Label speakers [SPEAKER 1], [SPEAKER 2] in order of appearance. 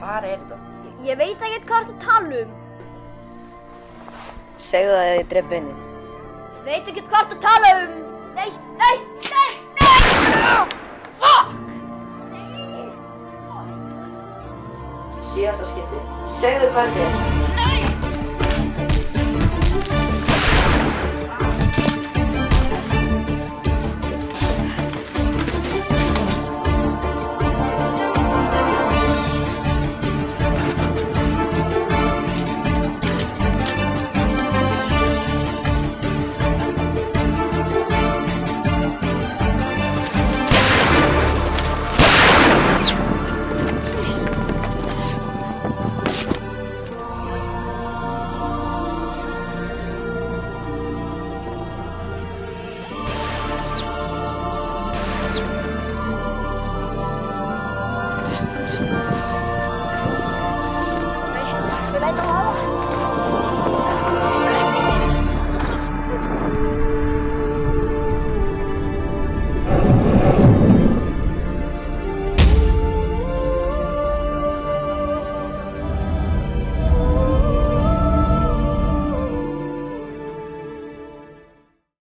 [SPEAKER 1] Hvar er þetta?
[SPEAKER 2] Ég veit ekkert hvað ertu að tala um.
[SPEAKER 1] Segðu það eða ég drep vinnin.
[SPEAKER 2] Ég veit ekkert hvað ertu að tala um. Nei, nei, nei, nei! Fuck! Nei!
[SPEAKER 1] Síðasta skipti. Segðu hvað þetta er.
[SPEAKER 2] Nei! Við veitum að hafa.